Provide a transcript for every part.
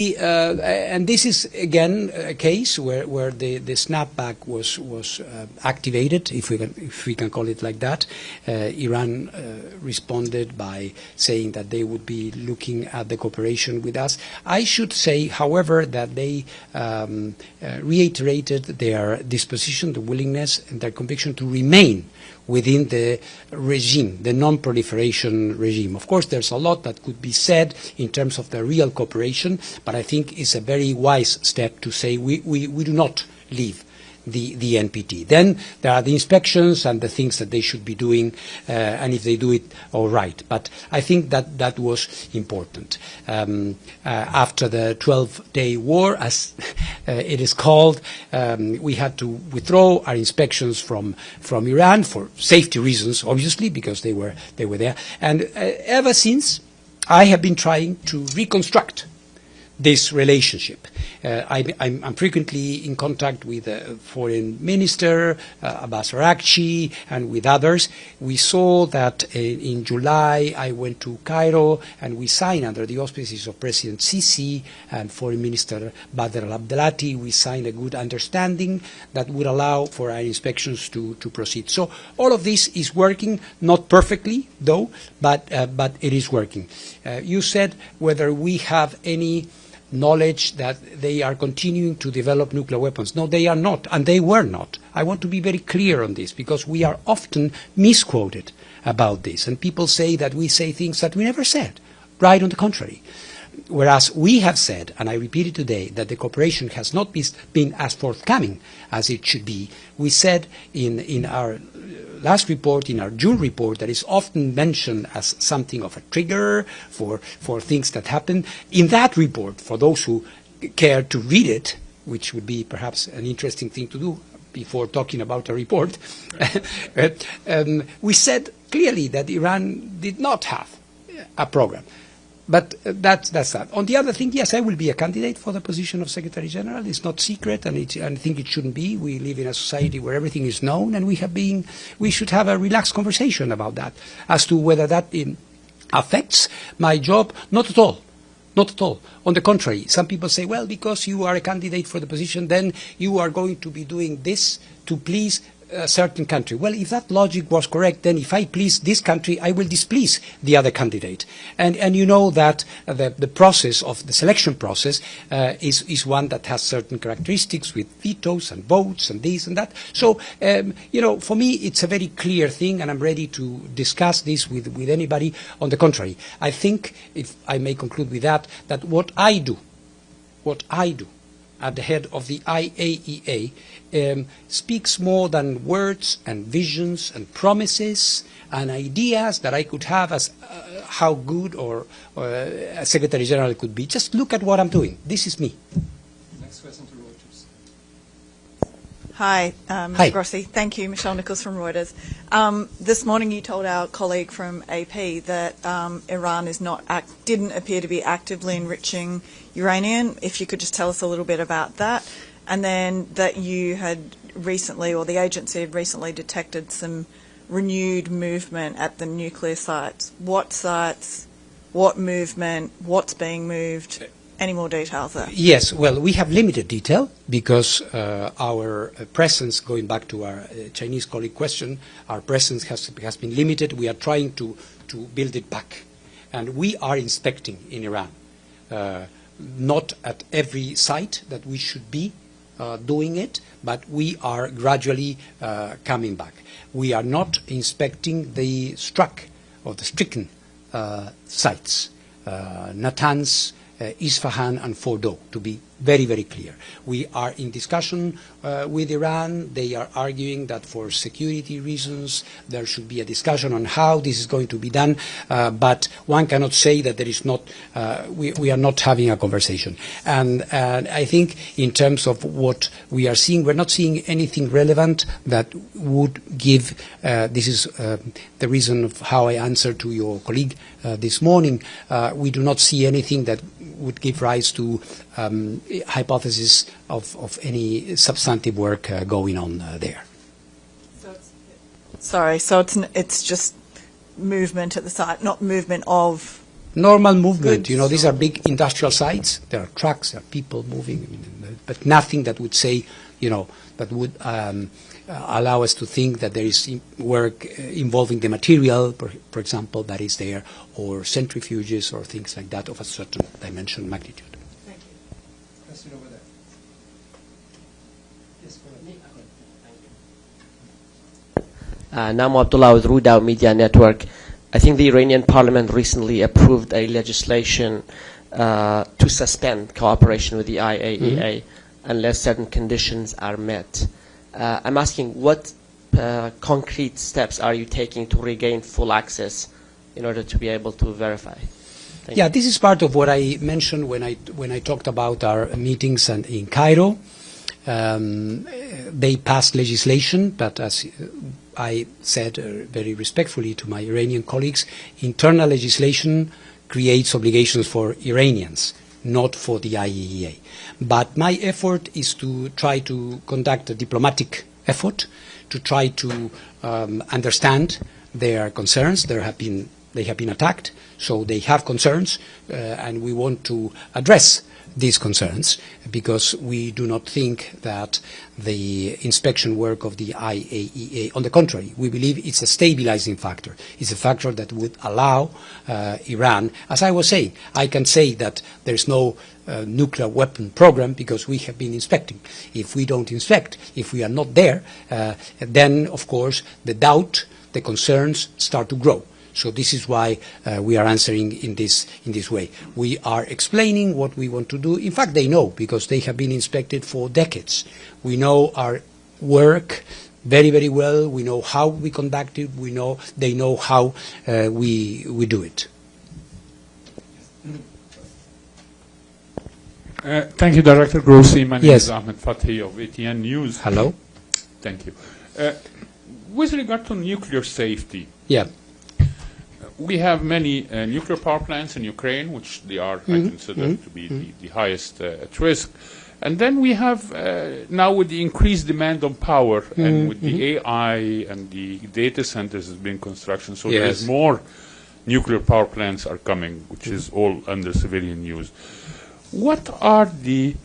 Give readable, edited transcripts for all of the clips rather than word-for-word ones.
And this is again a case where the snapback was activated, if we can call it like that. Iran responded by saying that they would be looking at the cooperation with us. I should say, however, that they reiterated their disposition, the willingness, and their conviction to remain within the regime, the non-proliferation regime. Of course, there's a lot that could be said in terms of the real cooperation, but I think it's a very wise step to say we do not leave the NPT. Then there are the inspections and the things that they should be doing, and if they do it, all right. But I think that was important. After the 12-day war, as it is called, we had to withdraw our inspections from Iran for safety reasons, obviously, because they were there. And ever since, I have been trying to reconstruct this relationship. I'm frequently in contact with the Foreign Minister, Abbas Araghchi, and with others. We saw that in July I went to Cairo and we signed, under the auspices of President Sisi and Foreign Minister Badr al-Abdelati, we signed a good understanding that would allow for our inspections to proceed. So all of this is working, not perfectly though, but it is working. You said whether we have any knowledge that they are continuing to develop nuclear weapons. No, they are not, and they were not. I want to be very clear on this, because we are often misquoted about this, and people say that we say things that we never said. Right on the contrary. Whereas we have said, and I repeat it today, that the cooperation has not been as forthcoming as it should be. We said in our last report, in our June report, that is often mentioned as something of a trigger for things that happen. In that report, for those who care to read it, which would be perhaps an interesting thing to do before talking about a report, we said clearly that Iran did not have a program. But that's that. On the other thing, yes, I will be a candidate for the position of Secretary General. It's not secret, and I think it shouldn't be. We live in a society where everything is known, and we should have a relaxed conversation about that, as to whether that affects my job. Not at all. Not at all. On the contrary, some people say, well, because you are a candidate for the position, then you are going to be doing this to please a certain country. Well, if that logic was correct, then if I please this country, I will displease the other candidate. And you know that the process of the selection process is one that has certain characteristics with vetoes and votes and this and that. So, for me, it's a very clear thing, and I'm ready to discuss this with anybody. On the contrary, I think, if I may conclude with that what I do at the head of the IAEA speaks more than words and visions and promises and ideas that I could have as how good or a Secretary General could be. Just look at what I'm doing. This is me. Next question to Reuters. Hi, Mr. Grossi. Thank you. Michelle Nichols from Reuters. This morning you told our colleague from AP that Iran didn't appear to be actively enriching uranium. If you could just tell us a little bit about that. And then that you had recently, or the agency had recently detected some renewed movement at the nuclear sites. What sites, what movement, what's being moved? Any more details there? Yes, well, we have limited detail because our presence, going back to our Chinese colleague question, our presence has been limited. We are trying to build it back. And we are inspecting in Iran, not at every site that we should be doing it, but we are gradually coming back. We are not inspecting the stricken sites, Natanz, Isfahan and Fordow, to be very, very clear. We are in discussion with Iran. They are arguing that for security reasons there should be a discussion on how this is going to be done, but one cannot say that there is not, we are not having a conversation. And I think in terms of what we are seeing, we're not seeing anything relevant that would give, this is the reason of how I answered to your colleague this morning, we do not see anything that would give rise to hypothesis of any substantive work going on there. So it's just movement at the site, not movement of normal movement. Goods You know, these are big industrial sites. There are trucks, there are people moving, but nothing that would say, you know, that would allow us to think that there is work involving the material, for example, that is there, or centrifuges or things like that of a certain dimension magnitude. Thank you. Question over there. Yes, go ahead. Nam Abdullah with Rudao Media Network. I think the Iranian parliament recently approved a legislation to suspend cooperation with the IAEA unless certain conditions are met. I'm asking, what concrete steps are you taking to regain full access in order to be able to verify? Thank you. This is part of what I mentioned when I talked about our meetings in Cairo. They passed legislation, but as I said very respectfully to my Iranian colleagues, internal legislation creates obligations for Iranians, not for the IAEA. But my effort is to try to conduct a diplomatic effort, to try to understand their concerns. They have been attacked, so they have concerns, and we want to address these concerns, because we do not think that the inspection work of the IAEA, on the contrary, we believe it's a stabilizing factor. It's a factor that would allow Iran, as I was saying, I can say that there's no nuclear weapon program because we have been inspecting. If we don't inspect, if we are not there, then of course the doubt, the concerns start to grow. So this is why we are answering in this way. We are explaining what we want to do. In fact, they know, because they have been inspected for decades. We know our work very, very well. We know how we conduct it. They know how we do it. Thank you, Director Grossi. My name Yes. is Ahmed Fathi of ATN News. Hello. Thank you. With regard to nuclear safety, Yeah. we have many nuclear power plants in Ukraine, which they are, I consider, to be the highest at risk. And then we have, now with the increased demand on power and with the AI and the data centers has been construction, so there is more nuclear power plants are coming, which is all under civilian use. What are the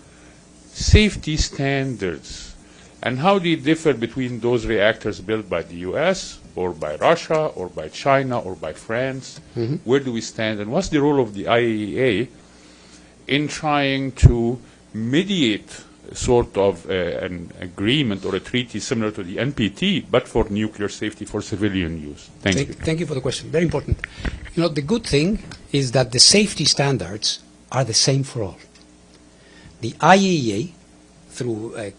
safety standards, and how do they differ between those reactors built by the U.S., or by Russia, or by China, or by France? Where do we stand, and what's the role of the IAEA in trying to mediate sort of an agreement or a treaty similar to the NPT, but for nuclear safety for civilian use? Thank you. Thank you for the question. Very important. You know, the good thing is that the safety standards are the same for all. The IAEA, through a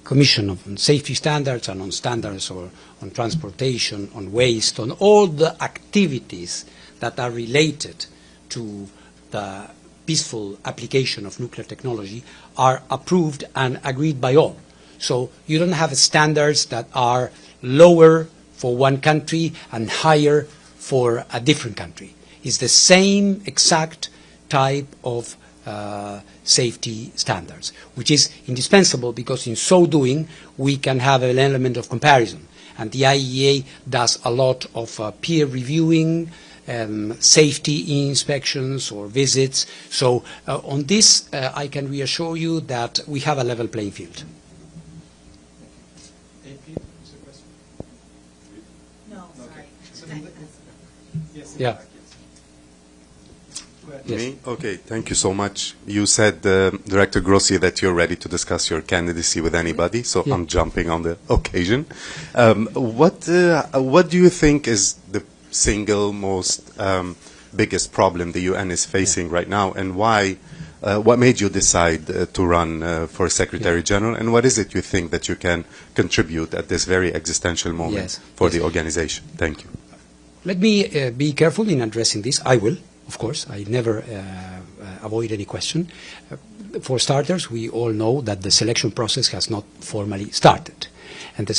commission on safety standards and on standards or on transportation, on waste, on all the activities that are related to the peaceful application of nuclear technology, are approved and agreed by all. So you don't have standards that are lower for one country and higher for a different country. It's the same exact type of safety standards, which is indispensable, because in so doing we can have an element of comparison. And the IAEA does a lot of peer reviewing, safety inspections or visits. So on this, I can reassure you that we have a level playing field. No, sorry. Yes. Yeah. Yes. Me? Okay, thank you so much. You said, Director Grossi, that you're ready to discuss your candidacy with anybody, so I'm jumping on the occasion. What do you think is the single most biggest problem the UN is facing right now, and why? What made you decide to run for Secretary General, and what is it you think that you can contribute at this very existential moment for the organization? Thank you. Let me be careful in addressing this. I will. Of course, I never avoid any question. For starters, we all know that the selection process has not formally started. And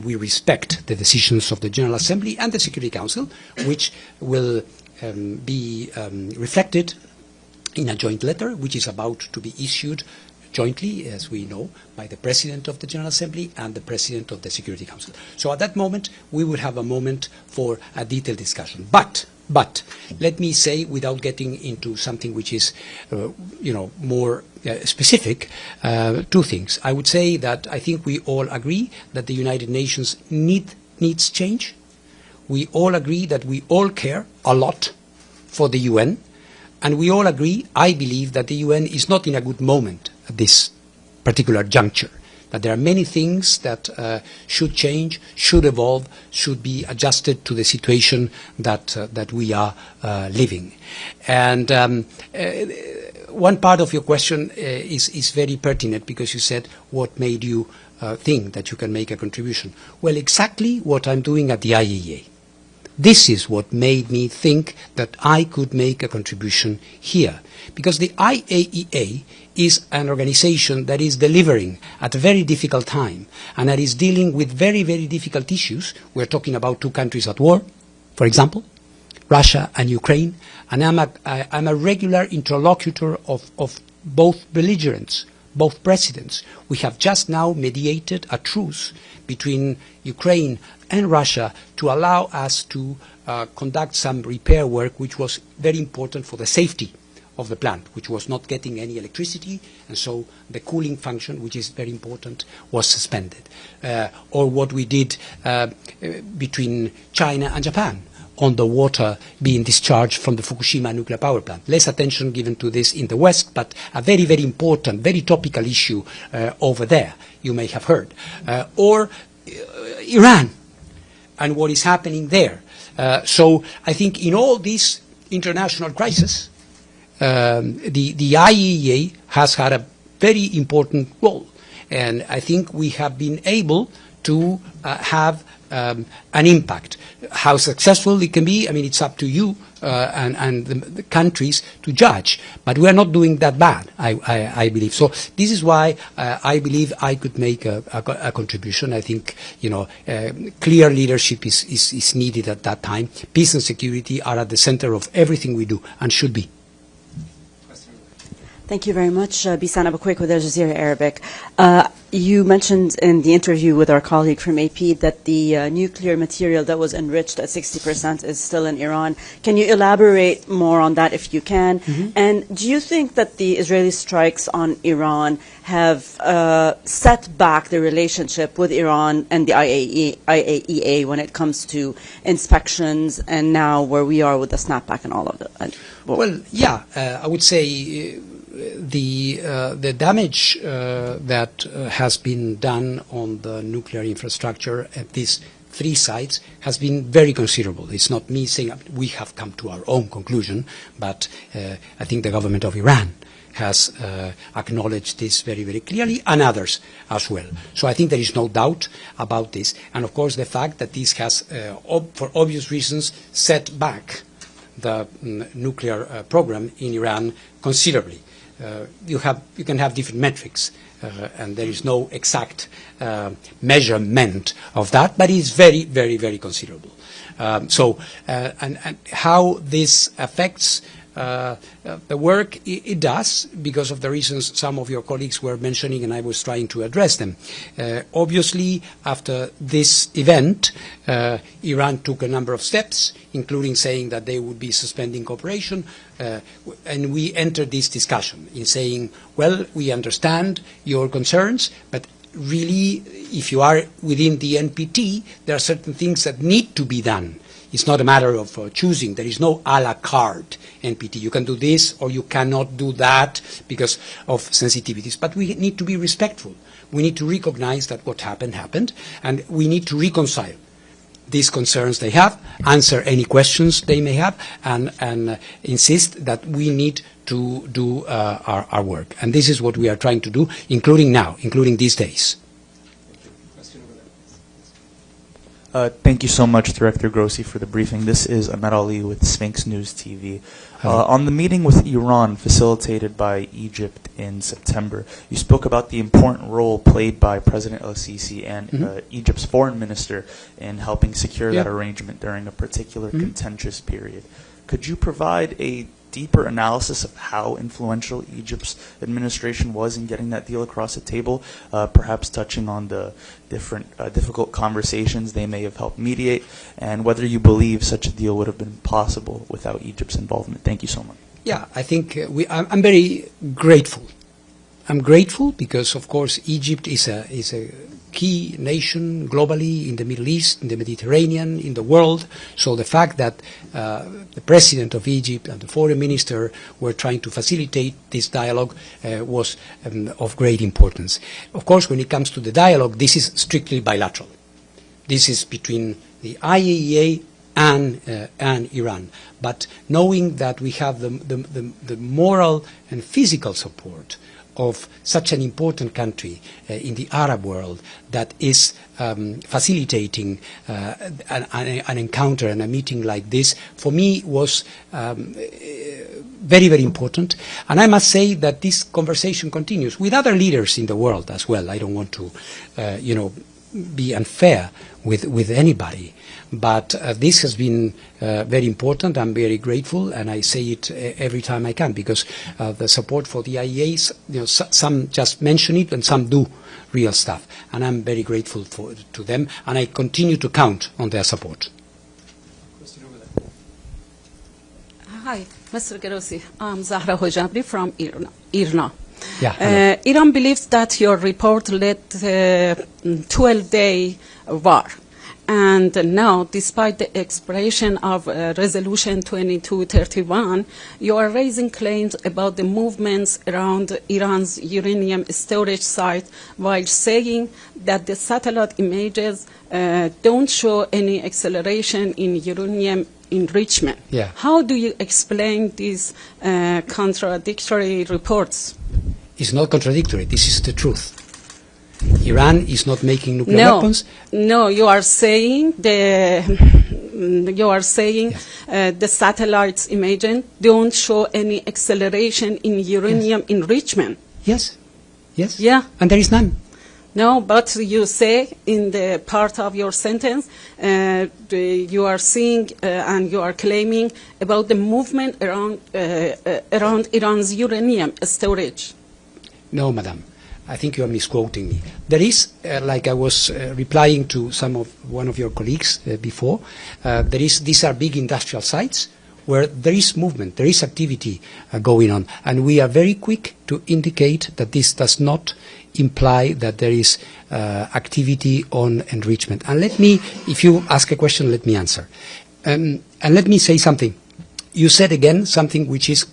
we respect the decisions of the General Assembly and the Security Council, which will be reflected in a joint letter, which is about to be issued jointly, as we know, by the President of the General Assembly and the President of the Security Council. So at that moment, we would have a moment for a detailed discussion. But let me say, without getting into something which is, more specific, two things. I would say that I think we all agree that the United Nations needs change. We all agree that we all care a lot for the UN, and we all agree, I believe, that the UN is not in a good moment at this particular juncture, that there are many things that should change, should evolve, should be adjusted to the situation that we are living. And one part of your question is very pertinent, because you said, what made you think that you can make a contribution? Well, exactly what I'm doing at the IAEA. This is what made me think that I could make a contribution here. Because the IAEA is an organization that is delivering at a very difficult time, and that is dealing with very, very difficult issues. We're talking about two countries at war, for example, Russia and Ukraine, and I'm a regular interlocutor of both belligerents, both presidents. We have just now mediated a truce between Ukraine and Russia to allow us to conduct some repair work, which was very important for the safety of the plant, which was not getting any electricity, and so the cooling function, which is very important, was suspended. Or what we did between China and Japan on the water being discharged from the Fukushima nuclear power plant. Less attention given to this in the West, but a very, very important, very topical issue over there, you may have heard. Or Iran and what is happening there. So I think in all these international crises, the IAEA has had a very important role, and I think we have been able to have an impact. How successful it can be, I mean, it's up to you and the countries to judge, but we are not doing that bad, I believe. So this is why I believe I could make a contribution. I think, clear leadership is needed at that time. Peace and security are at the center of everything we do, and should be. Thank you very much. Bisan Abukwek with Al Jazeera Arabic. You mentioned in the interview with our colleague from AP that the nuclear material that was enriched at 60% is still in Iran. Can you elaborate more on that if you can? Mm-hmm. And do you think that the Israeli strikes on Iran have set back the relationship with Iran and the IAEA when it comes to inspections, and now where we are with the snapback and all of that? Well, yeah, I would say the damage that has been done on the nuclear infrastructure at these three sites has been very considerable. It's not me saying we have come to our own conclusion, but I think the government of Iran has acknowledged this very, very clearly, and others as well. So I think there is no doubt about this. And of course the fact that this has, for obvious reasons, set back the nuclear program in Iran considerably. You can have different metrics, and there is no exact measurement of that, but it's very, very, very considerable. And how this affects the work, it does, because of the reasons some of your colleagues were mentioning, and I was trying to address them. Obviously, after this event, Iran took a number of steps, including saying that they would be suspending cooperation, and we entered this discussion in saying, well, we understand your concerns, but really, if you are within the NPT, there are certain things that need to be done. It's not a matter of choosing. There is no a la carte NPT. You can do this or you cannot do that because of sensitivities. But we need to be respectful. We need to recognize that what happened, happened, and we need to reconcile these concerns they have, answer any questions they may have, and insist that we need to do our work. And this is what we are trying to do, including now, including these days. Thank you so much, Director Grossi, for the briefing. This is Ahmed Ali with Sphinx News TV. On the meeting with Iran facilitated by Egypt in September, you spoke about the important role played by President El-Sisi and Egypt's foreign minister in helping secure that arrangement during a particular contentious period. Could you provide a deeper analysis of how influential Egypt's administration was in getting that deal across the table, perhaps touching on the different difficult conversations they may have helped mediate, and whether you believe such a deal would have been possible without Egypt's involvement. Thank you so much. Yeah, I think I'm very grateful. I'm grateful because, of course, Egypt is a key nation globally in the Middle East, in the Mediterranean, in the world. So the fact that the president of Egypt and the foreign minister were trying to facilitate this dialogue was of great importance. Of course, when it comes to the dialogue, this is strictly bilateral. This is between the IAEA and Iran. But knowing that we have the moral and physical support of such an important country in the Arab world that is facilitating an encounter and a meeting like this, for me was very, very important. And I must say that this conversation continues with other leaders in the world as well. I don't want to, be unfair with anybody. But this has been very important. I'm very grateful, and I say it every time I can, because the support for the IEAs, some just mention it and some do real stuff. And I'm very grateful to them, and I continue to count on their support. Hi, Mr. Grossi. I'm Zahra Hojabri from Iran. Yeah, Iran believes that your report led to a 12-day war. And now, despite the expiration of Resolution 2231, you are raising claims about the movements around Iran's uranium storage site, while saying that the satellite images don't show any acceleration in uranium enrichment. Yeah. How do you explain these contradictory reports? It's not contradictory. This is the truth. Iran is not making nuclear weapons. No, you are saying the satellites imaging don't show any acceleration in uranium enrichment. Yes. Yes. Yeah. And there is none. No, but you say in the part of your sentence, you are saying and you are claiming about the movement around Iran's uranium storage. No, madam. I think you are misquoting me. There is, like I was replying to one of your colleagues before, these are big industrial sites where there is movement, there is activity going on, and we are very quick to indicate that this does not imply that there is activity on enrichment. And let me, if you ask a question, let me answer. And let me say something. You said again something which is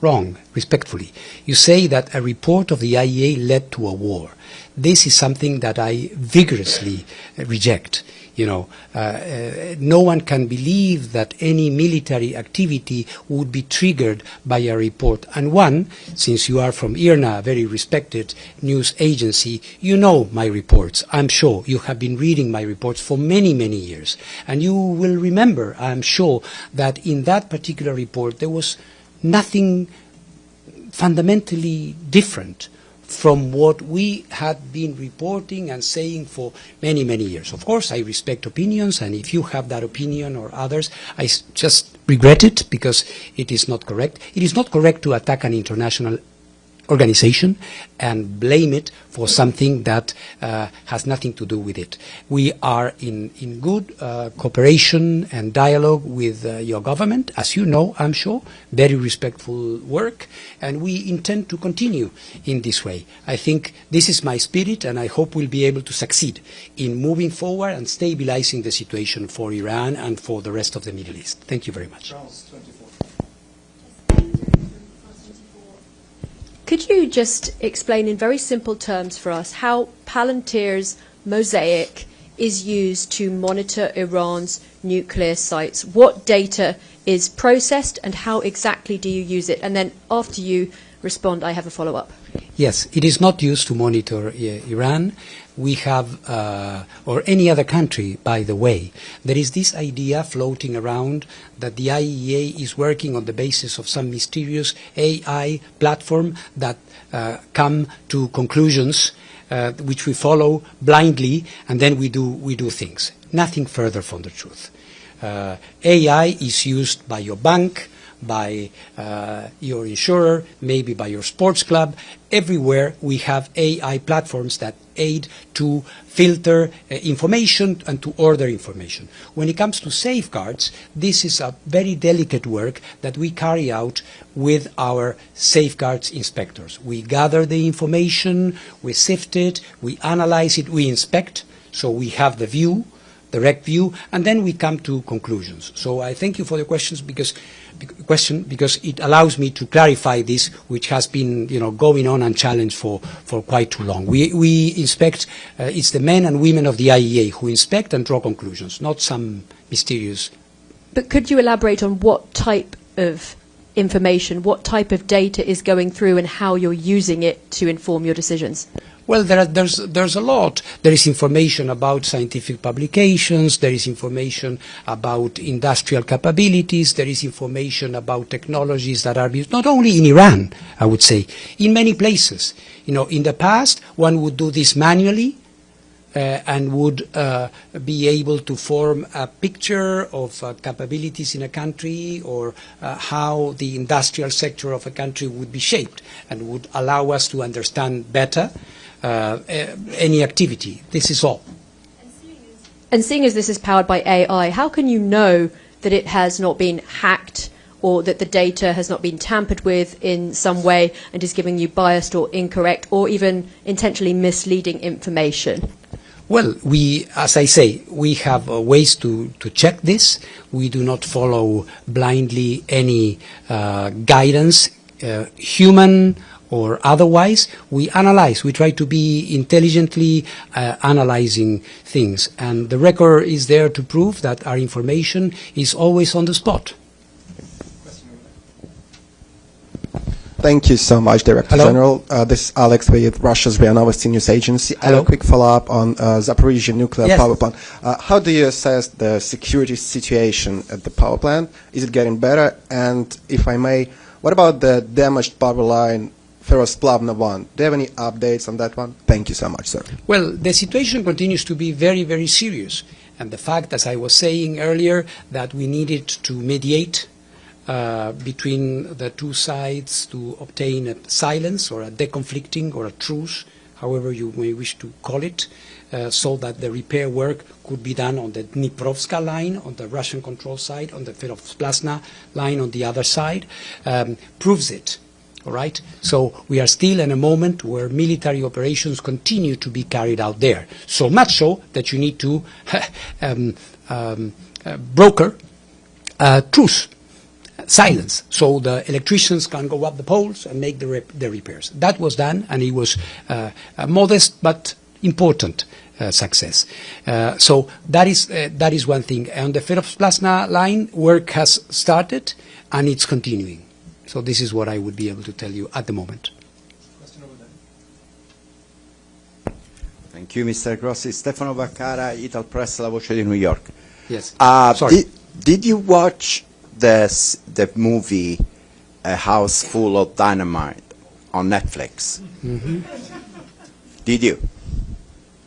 wrong, respectfully. You say that a report of the IAEA led to a war. This is something that I vigorously reject. No one can believe that any military activity would be triggered by a report. And since you are from IRNA, a very respected news agency, you know my reports. I'm sure you have been reading my reports for many, many years. And you will remember, I'm sure, that in that particular report there was nothing fundamentally different from what we had been reporting and saying for many, many years. Of course, I respect opinions, and if you have that opinion or others, I just regret it because it is not correct. It is not correct to attack an international organization and blame it for something that has nothing to do with it. We are in good cooperation and dialogue with your government, as you know, I'm sure, very respectful work, and we intend to continue in this way. I think this is my spirit, and I hope we'll be able to succeed in moving forward and stabilizing the situation for Iran and for the rest of the Middle East. Thank you very much. Could you just explain in very simple terms for us how Palantir's Mosaic is used to monitor Iran's nuclear sites? What data is processed and how exactly do you use it? And then after you respond, I have a follow-up. Yes, it is not used to monitor Iran. We have, or any other country, by the way. There is this idea floating around that the IAEA is working on the basis of some mysterious AI platform that come to conclusions which we follow blindly, and then we do things. Nothing further from the truth. AI is used by your bank, by your insurer, maybe by your sports club. Everywhere we have AI platforms that aid to filter information and to order information. When it comes to safeguards, this is a very delicate work that we carry out with our safeguards inspectors. We gather the information, we sift it, we analyze it, we inspect, so we have the view, direct view, and then we come to conclusions. So I thank you for the question because it allows me to clarify this, which has been going on unchallenged for quite too long. We inspect, it's the men and women of the IAEA who inspect and draw conclusions, not some mysterious. But could you elaborate on what type of information, what type of data is going through and how you're using it to inform your decisions? Well, there's a lot. There is information about scientific publications, there is information about industrial capabilities, there is information about technologies that are used, not only in Iran, I would say, in many places. In the past, one would do this manually, and would be able to form a picture of capabilities in a country or how the industrial sector of a country would be shaped and would allow us to understand better any activity. This is all. And seeing as this is powered by AI, how can you know that it has not been hacked or that the data has not been tampered with in some way and is giving you biased or incorrect or even intentionally misleading information? Well, as I say, we have ways to check this. We do not follow blindly any guidance, human or otherwise. We analyze. We try to be intelligently analyzing things. And the record is there to prove that our information is always on the spot. Thank you so much, Director Hello. General. This is Alex with Russia's RIA Novosti News Agency. I have a quick follow-up on Zaporizhzhia nuclear power plant. How do you assess the security situation at the power plant? Is it getting better? And if I may, what about the damaged power line Ferosplavna 1? Do you have any updates on that one? Thank you so much, sir. Well, the situation continues to be very, very serious. And the fact, as I was saying earlier, that we needed to mediate between the two sides to obtain a silence or a deconflicting or a truce, however you may wish to call it, so that the repair work could be done on the Dniprovska line, on the Russian control side, on the Ferosplavna line on the other side, proves it. All right? So we are still in a moment where military operations continue to be carried out there. So much so that you need to broker truce. Silence, so the electricians can go up the poles and make the repairs. That was done, and it was a modest but important success. So that is one thing. On the Ferosplavna line, work has started, and it's continuing. So this is what I would be able to tell you at the moment. Thank you, Mr. Grossi. Stefano Baccara, Ital Press, La Voce di New York. Yes. Sorry. Did you watch the movie A House Full of Dynamite on Netflix? Mm-hmm. Did you?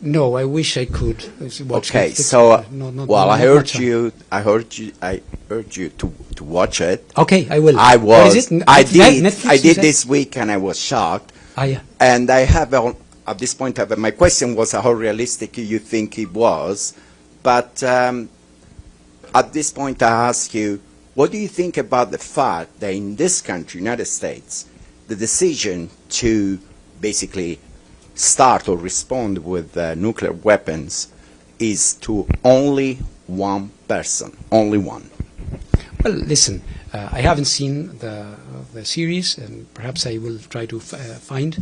No, I wish I could watch okay, Netflix. so Well, I heard you to watch it. Okay, I will. I was. Is it? I did. Netflix, I did this week, and I was shocked. Yeah. And I have at this point, my question was how realistic you think it was, but at this point, I ask you, what do you think about the fact that in this country, United States, the decision to basically start or respond with nuclear weapons is to only one person, only one? Well, listen, I haven't seen the series, and perhaps I will try to find it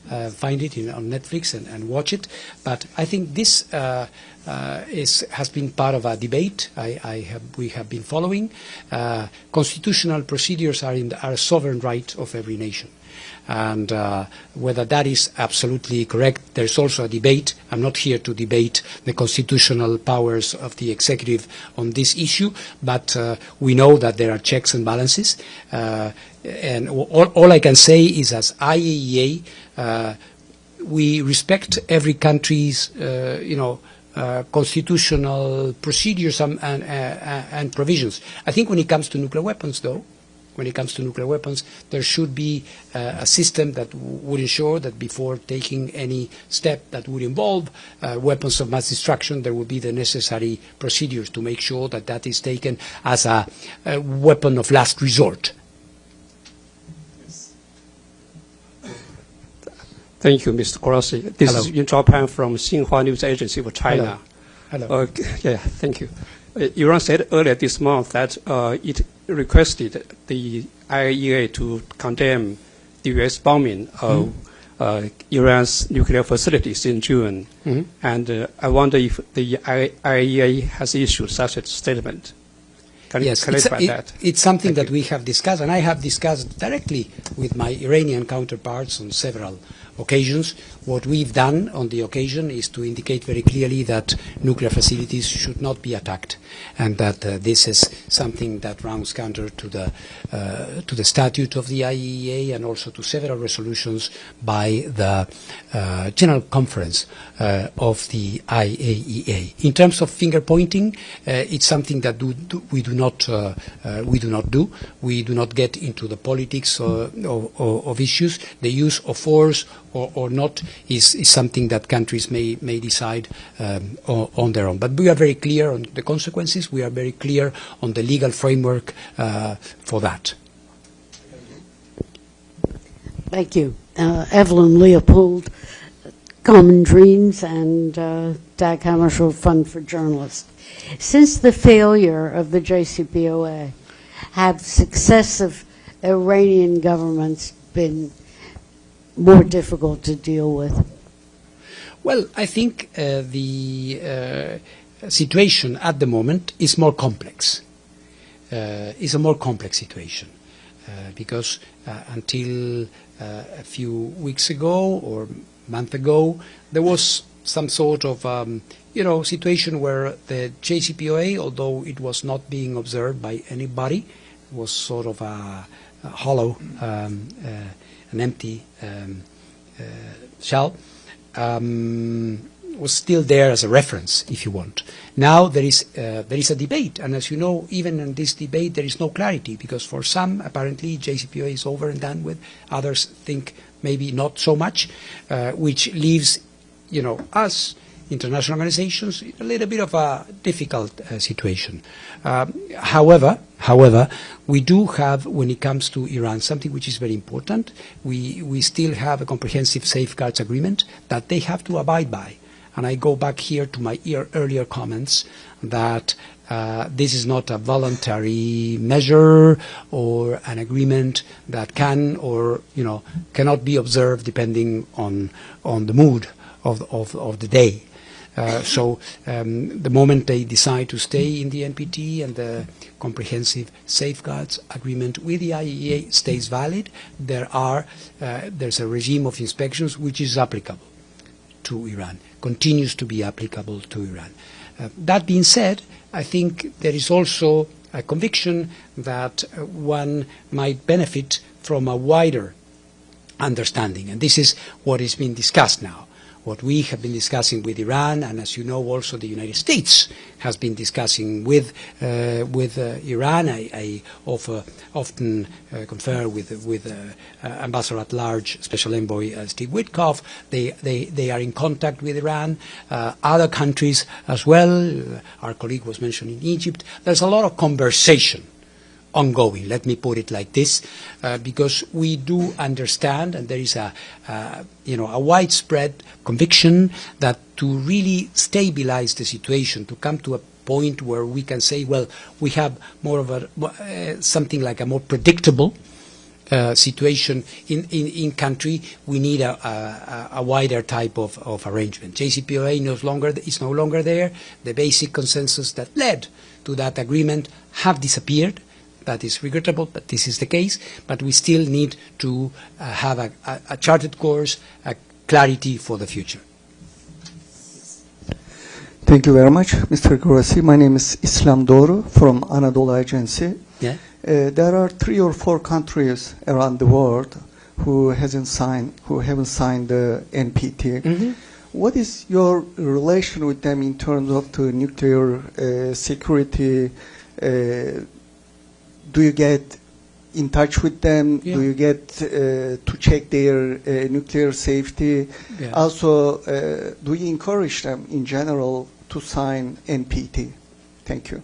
on Netflix and watch it. But I think this has been part of a debate we have been following. Constitutional procedures are a sovereign right of every nation. And whether that is absolutely correct, there's also a debate. I'm not here to debate the constitutional powers of the executive on this issue, but we know that there are checks and balances. And all I can say is, as IAEA, we respect every country's, constitutional procedures and provisions. I think when it comes to nuclear weapons, though, when it comes to nuclear weapons, there should be a system that would ensure that before taking any step that would involve weapons of mass destruction, there would be the necessary procedures to make sure that that is taken as a weapon of last resort. Thank you, Mr. Grossi. This is Yun Zhaopan from Xinhua News Agency for China. Hello. Yeah, thank you. Iran said earlier this month that it requested the IAEA to condemn the U.S. bombing of Iran's nuclear facilities in June. And I wonder if the IAEA has issued such a statement. Can you clarify that? It's something that we have discussed, and I have discussed directly with my Iranian counterparts on several occasions. What we've done on the occasion is to indicate very clearly that nuclear facilities should not be attacked, and that this is something that runs counter to the statute of the IAEA and also to several resolutions by the General Conference of the IAEA. In terms of finger pointing, it's something that we do not do. We do not get into the politics of issues. The use of force or not is something that countries may decide on their own. But we are very clear on the consequences. We are very clear on the legal framework for that. Thank you. Evelyn Leopold, Common Dreams, and Dag Hammarskjöld Fund for Journalists. Since the failure of the JCPOA, have successive Iranian governments been more difficult to deal with? Well, I think the situation at the moment is more complex. It's a more complex situation because until a few weeks ago or a month ago, there was some sort of situation where the JCPOA, although it was not being observed by anybody, was sort of a hollow, an empty shell, was still there as a reference, if you want. Now there is a debate, and as you know, even in this debate there is no clarity, because for some, apparently, JCPOA is over and done with. Others think maybe not so much, which leaves, us, international organizations, a little bit of a difficult situation. However, we do have, when it comes to Iran, something which is very important. We still have a comprehensive safeguards agreement that they have to abide by. And I go back here to my earlier comments that this is not a voluntary measure or an agreement that can or cannot be observed depending on the mood of the day. So the moment they decide to stay in the NPT and the comprehensive safeguards agreement with the IAEA stays valid, there's a regime of inspections which is applicable to Iran, continues to be applicable to Iran. That being said, I think there is also a conviction that one might benefit from a wider understanding, and this is what is being discussed now. What we have been discussing with Iran, and as you know, also the United States has been discussing with Iran. I often confer with Ambassador at Large, Special Envoy Steve Witkoff. They are in contact with Iran. Other countries as well. Our colleague was mentioning Egypt. There's a lot of conversation ongoing, let me put it like this, because we do understand, and there is a widespread conviction that to really stabilize the situation, to come to a point where we can say, well, we have more of something like a more predictable situation in country, we need a wider type of arrangement. JCPOA is no longer there. The basic consensus that led to that agreement have disappeared. That is regrettable, but this is the case. But we still need to have a charted course, a clarity for the future. Thank you very much, Mr. Grossi. My name is Islam Doğru from Anadolu Agency. Yeah. There are 3 or 4 countries around the world who haven't signed the NPT. Mm-hmm. What is your relation with them in terms of the nuclear security? Do you get in touch with them? Yeah. Do you get to check their nuclear safety? Yeah. Also, do you encourage them in general to sign NPT? Thank you.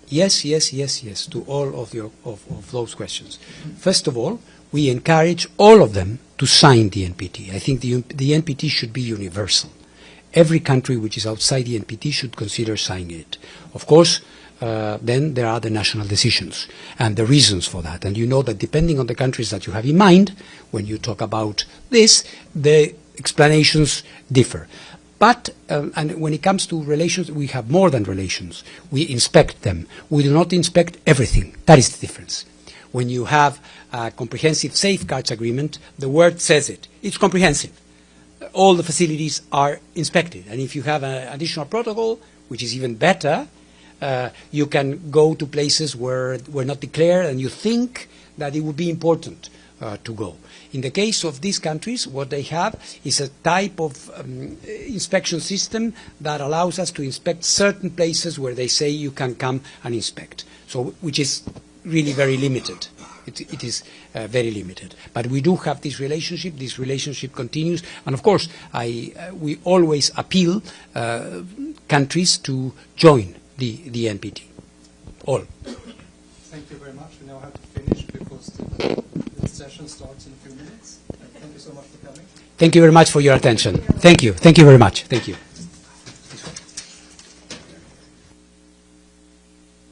Yes, to all of those questions. First of all, we encourage all of them to sign the NPT. I think the NPT should be universal. Every country which is outside the NPT should consider signing it. Of course, then there are the national decisions and the reasons for that. And you know that depending on the countries that you have in mind, when you talk about this, the explanations differ. But, and when it comes to relations, we have more than relations. We inspect them. We do not inspect everything. That is the difference. When you have a comprehensive safeguards agreement, the word says it. It's comprehensive. All the facilities are inspected. And if you have an additional protocol, which is even better, you can go to places where were not declared and you think that it would be important to go. In the case of these countries, what they have is a type of inspection system that allows us to inspect certain places where they say you can come and inspect, so which is really very limited. It is very limited. But we do have this relationship. This relationship continues. And of course, we always appeal countries to join the NPT. All. Thank you very much. We now have to finish because the session starts in a few minutes. Thank you so much for coming. Thank you very much for your attention. Thank you. Thank you very much. Thank you.